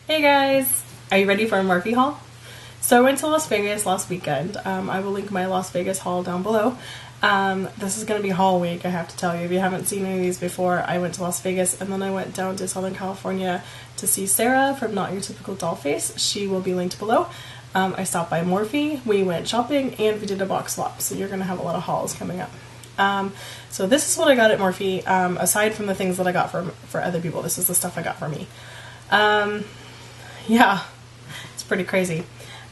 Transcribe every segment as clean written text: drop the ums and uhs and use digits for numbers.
Hey guys! Are you ready for a Morphe haul? So I went to Las Vegas last weekend. I will link my Las Vegas haul down below. This is going to be haul week, I have to tell you. If you haven't seen any of these before, I went to Las Vegas and then I went down to Southern California to see Sarah from NotYourTypicalDollface. She will be linked below. I stopped by Morphe, we went shopping, and we did a box swap. So you're going to have a lot of hauls coming up. So this is what I got at Morphe, aside from the things that I got for other people. This is the stuff I got for me. Yeah, it's pretty crazy.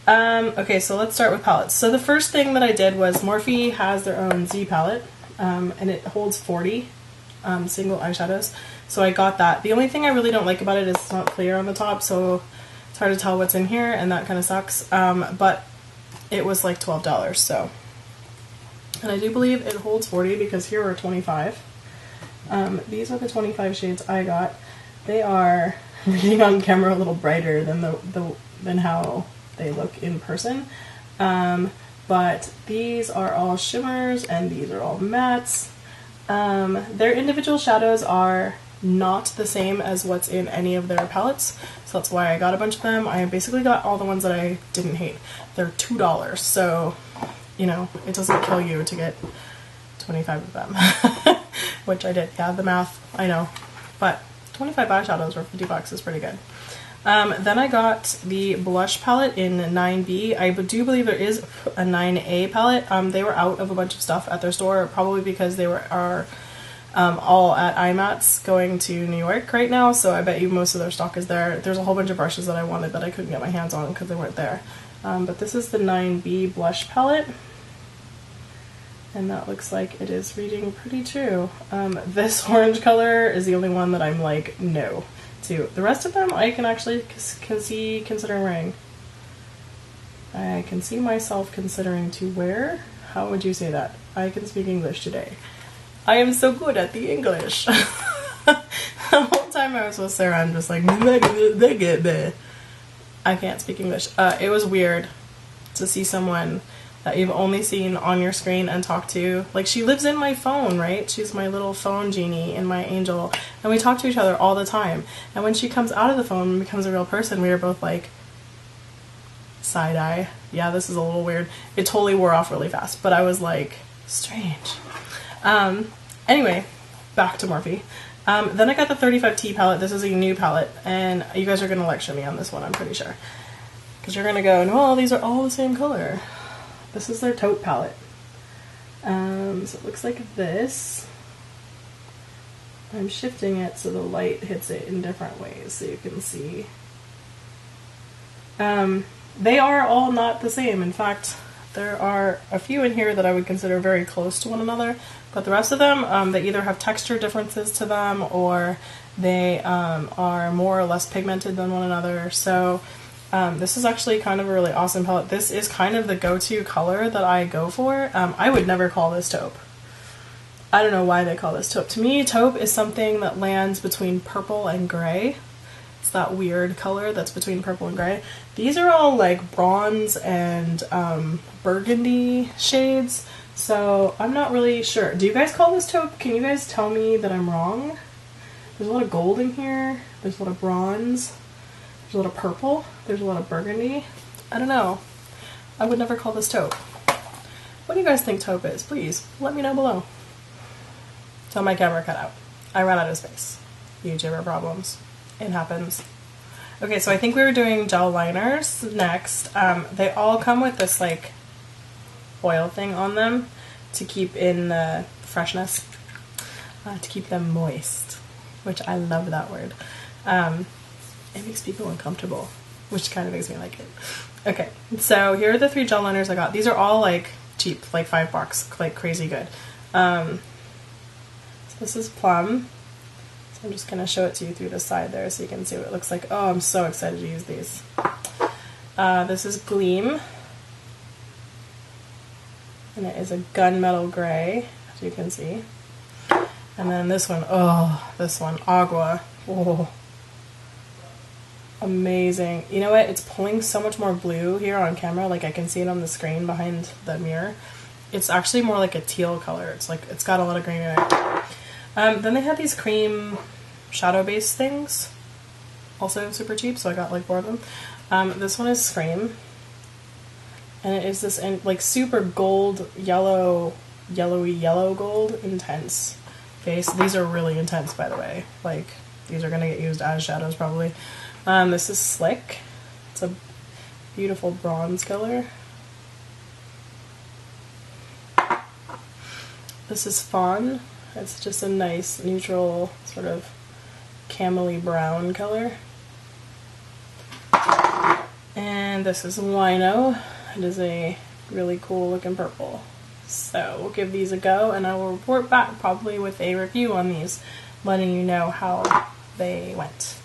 Okay, so let's start with palettes. So the first thing that I did was Morphe has their own Z palette, and it holds 40 single eyeshadows. So I got that. The only thing I really don't like about it is it's not clear on the top, so it's hard to tell what's in here, and that kind of sucks. But it was like $12, so. And I do believe it holds 40 because here are 25. These are the 25 shades I got. They are reading on camera a little brighter than than how they look in person. But these are all shimmers and these are all mattes. Their individual shadows are not the same as what's in any of their palettes, so that's why I got a bunch of them. I basically got all the ones that I didn't hate. They're $2, so you know, it doesn't kill you to get 25 of them. Which I did. Yeah, the math, I know. But 25 eyeshadows for $50 is pretty good. Then I got the blush palette in 9B. I do believe there is a 9A palette. They were out of a bunch of stuff at their store, probably because they are all at IMATS going to New York right now, so I bet you most of their stock is there. There's a whole bunch of brushes that I wanted that I couldn't get my hands on because they weren't there. But this is the 9B blush palette. And that looks like it is reading pretty true. This orange color is the only one that I'm like, no to. The rest of them I can actually consider wearing. I can see myself considering to wear. How would you say that? I can speak English today. I am so good at the English. The whole time I was with Sarah, I'm just like, I can't speak English. It was weird to see someone that you've only seen on your screen and talk to. Like, she lives in my phone, right? She's my little phone genie and my angel, and we talk to each other all the time. And when she comes out of the phone and becomes a real person, we are both like, side-eye. Yeah, this is a little weird. It totally wore off really fast, but I was like, strange. Anyway, back to Morphe. Then I got the 35T palette. This is a new palette, and you guys are going to lecture me on this one, I'm pretty sure. Because you're going to go, no, these are all the same color. This is their taupe palette. So it looks like this. I'm shifting it so the light hits it in different ways so you can see. They are all not the same. In fact, there are a few in here that I would consider very close to one another, but the rest of them, they either have texture differences to them or they are more or less pigmented than one another. So this is actually kind of a really awesome palette. This is kind of the go-to color that I go for. I would never call this taupe. I don't know why they call this taupe. To me, taupe is something that lands between purple and gray. It's that weird color that's between purple and gray. These are all like bronze and burgundy shades, so I'm not really sure. Do you guys call this taupe? Can you guys tell me that I'm wrong? There's a lot of gold in here. There's a lot of bronze. There's a lot of purple. There's a lot of burgundy. I don't know. I would never call this taupe. What do you guys think taupe is? Please let me know below. Tell my camera cut out. I ran out of space. YouTuber problems. It happens. Okay, so I think we were doing gel liners next. They all come with this like oil thing on them to keep in the freshness, to keep them moist, which I love that word. It makes people uncomfortable, which kind of makes me like it. Okay, so here are the 3 gel liners I got. These are all like cheap, like $5, like crazy good. So this is Plum. So I'm just gonna show it to you through the side there so you can see what it looks like. Oh, I'm so excited to use these. This is Gleam. And it is a gunmetal gray, as you can see. And then this one, oh, this one, Agua. Oh. Amazing. You know what? It's pulling so much more blue here on camera. Like I can see it on the screen behind the mirror. It's actually more like a teal color. It's like, it's got a lot of green in it. Then they had these cream shadow base things. also super cheap, so I got like 4 of them. This one is Scream, and it is this like super gold, yellowy yellow gold intense face. These are really intense, by the way. Like, these are gonna get used as shadows probably. This is Slick. It's a beautiful bronze color. This is Fawn. It's just a nice neutral sort of camely brown color. And this is Wino. It is a really cool looking purple. So we'll give these a go, and I will report back probably with a review on these, letting you know how they went.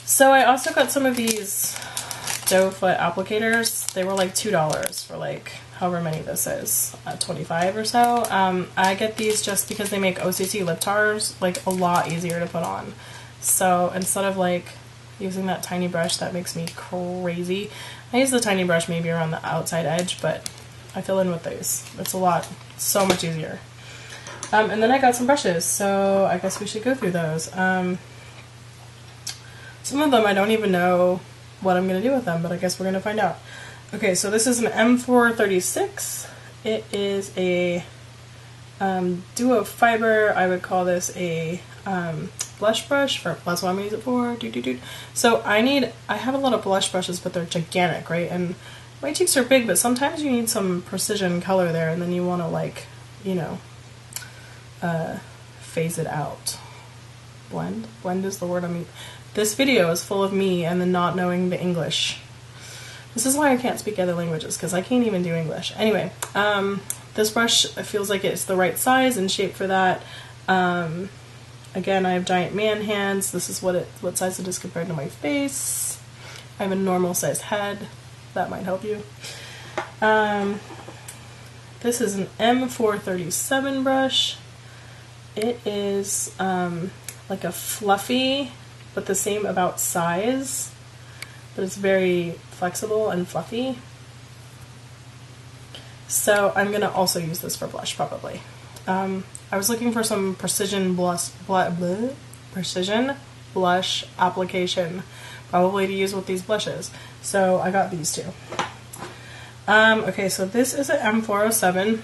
So I also got some of these doe foot applicators. They were like $2 for like however many this is, 25 or so. I get these just because they make OCC lip tars like a lot easier to put on. So instead of like using that tiny brush that makes me crazy, I use the tiny brush maybe around the outside edge, but I fill in with these. It's so much easier. And then I got some brushes, so I guess we should go through those. Some of them I don't even know what I'm going to do with them, but I guess we're going to find out. Okay, so this is an M436. It is a duo fiber. I would call this a blush brush, that's what I'm going to use it for. So I have a lot of blush brushes, but they're gigantic, right? And my cheeks are big, but sometimes you need some precision color there, and then you want to, like, you know, phase it out. Blend is the word I mean. This video is full of me and then not knowing the English. This is why I can't speak other languages, because I can't even do English. Anyway, this brush feels like it's the right size and shape for that. Again, I have giant man hands. This is what size it is compared to my face. I have a normal size head. That might help you. This is an M437 brush. It is like a fluffy, but the same about size, but it's very flexible and fluffy. So I'm gonna also use this for blush probably. I was looking for some precision blush application, probably to use with these blushes. So I got these two. Okay, so this is an M407.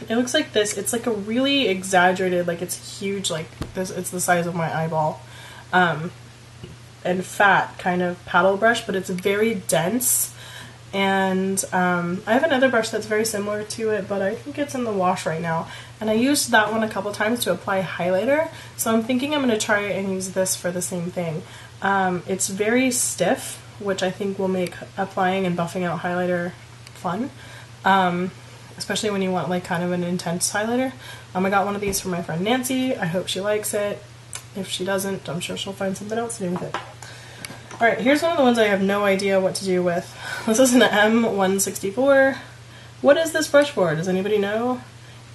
It looks like this. It's like a really exaggerated, like it's huge, like this. It's the size of my eyeball, and fat kind of paddle brush, but it's very dense. And I have another brush that's very similar to it, but I think it's in the wash right now. And I used that one a couple times to apply highlighter, so I'm thinking I'm going to try and use this for the same thing. It's very stiff, which I think will make applying and buffing out highlighter fun. Especially when you want like kind of an intense highlighter. I got one of these from my friend Nancy. I hope she likes it. If she doesn't, I'm sure she'll find something else to do with it. Alright, here's one of the ones I have no idea what to do with. This is an M164. What is this brush for? Does anybody know?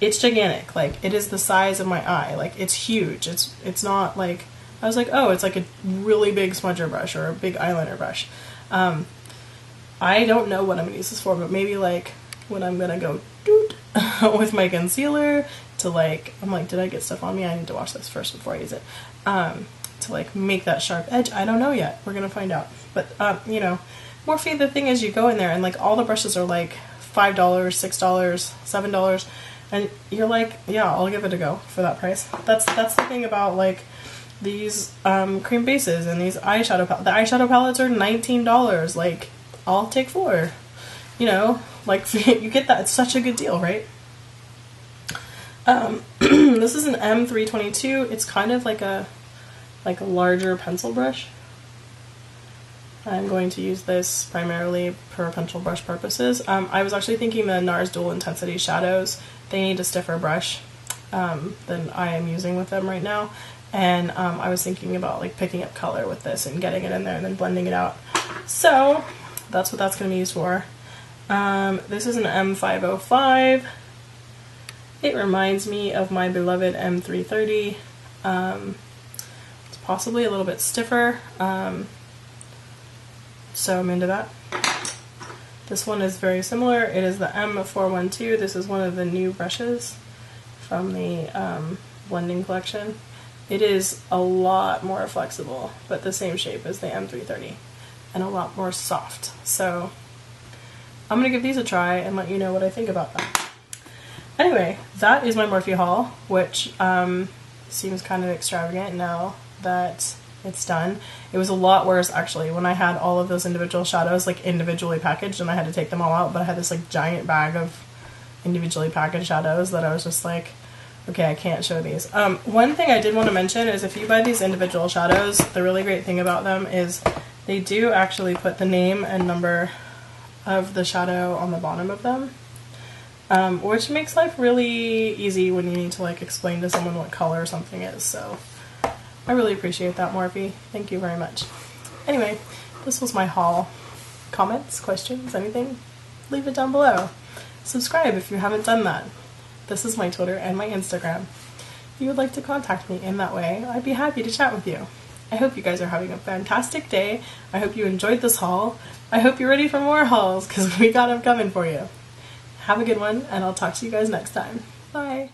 It's gigantic. Like, it is the size of my eye. Like, it's huge. It's not like, I was like, oh, it's like a really big smudger brush or a big eyeliner brush. I don't know what I'm going to use this for, but maybe like when I'm going to go doot with my concealer to like, I'm like, did I get stuff on me? I need to wash this first before I use it. To like make that sharp edge. I don't know yet. We're going to find out. But, you know, Morphe, the thing is you go in there and like all the brushes are like $5, $6, $7. And you're like, yeah, I'll give it a go for that price. That's the thing about like these cream bases and these eyeshadow palettes. The eyeshadow palettes are $19. Like, I'll take 4. You know, like you get that. It's such a good deal, right? This is an M322. It's kind of like a larger pencil brush. I'm going to use this primarily for pencil brush purposes. I was actually thinking the NARS Dual Intensity shadows, they need a stiffer brush than I am using with them right now. And I was thinking about like picking up color with this and getting it in there and then blending it out. So that's what that's going to be used for. This is an M505. It reminds me of my beloved M330. It's possibly a little bit stiffer. So I'm into that. This one is very similar. It is the M412. This is one of the new brushes from the blending collection. It is a lot more flexible, but the same shape as the M330, and a lot more soft. So I'm gonna give these a try and let you know what I think about them. Anyway, that is my Morphe haul, which seems kind of extravagant now that it's done. It was a lot worse actually when I had all of those individual shadows like individually packaged and I had to take them all out, but I had this like giant bag of individually packaged shadows that I was just like, okay, I can't show these. One thing I did want to mention is if you buy these individual shadows, the really great thing about them is they do actually put the name and number of the shadow on the bottom of them, which makes life really easy when you need to like explain to someone what color something is. So I really appreciate that, Morphe. Thank you very much. Anyway, this was my haul. Comments, questions, anything? Leave it down below. Subscribe if you haven't done that. This is my Twitter and my Instagram. If you would like to contact me in that way, I'd be happy to chat with you. I hope you guys are having a fantastic day. I hope you enjoyed this haul. I hope you're ready for more hauls because we got them coming for you. Have a good one, and I'll talk to you guys next time. Bye.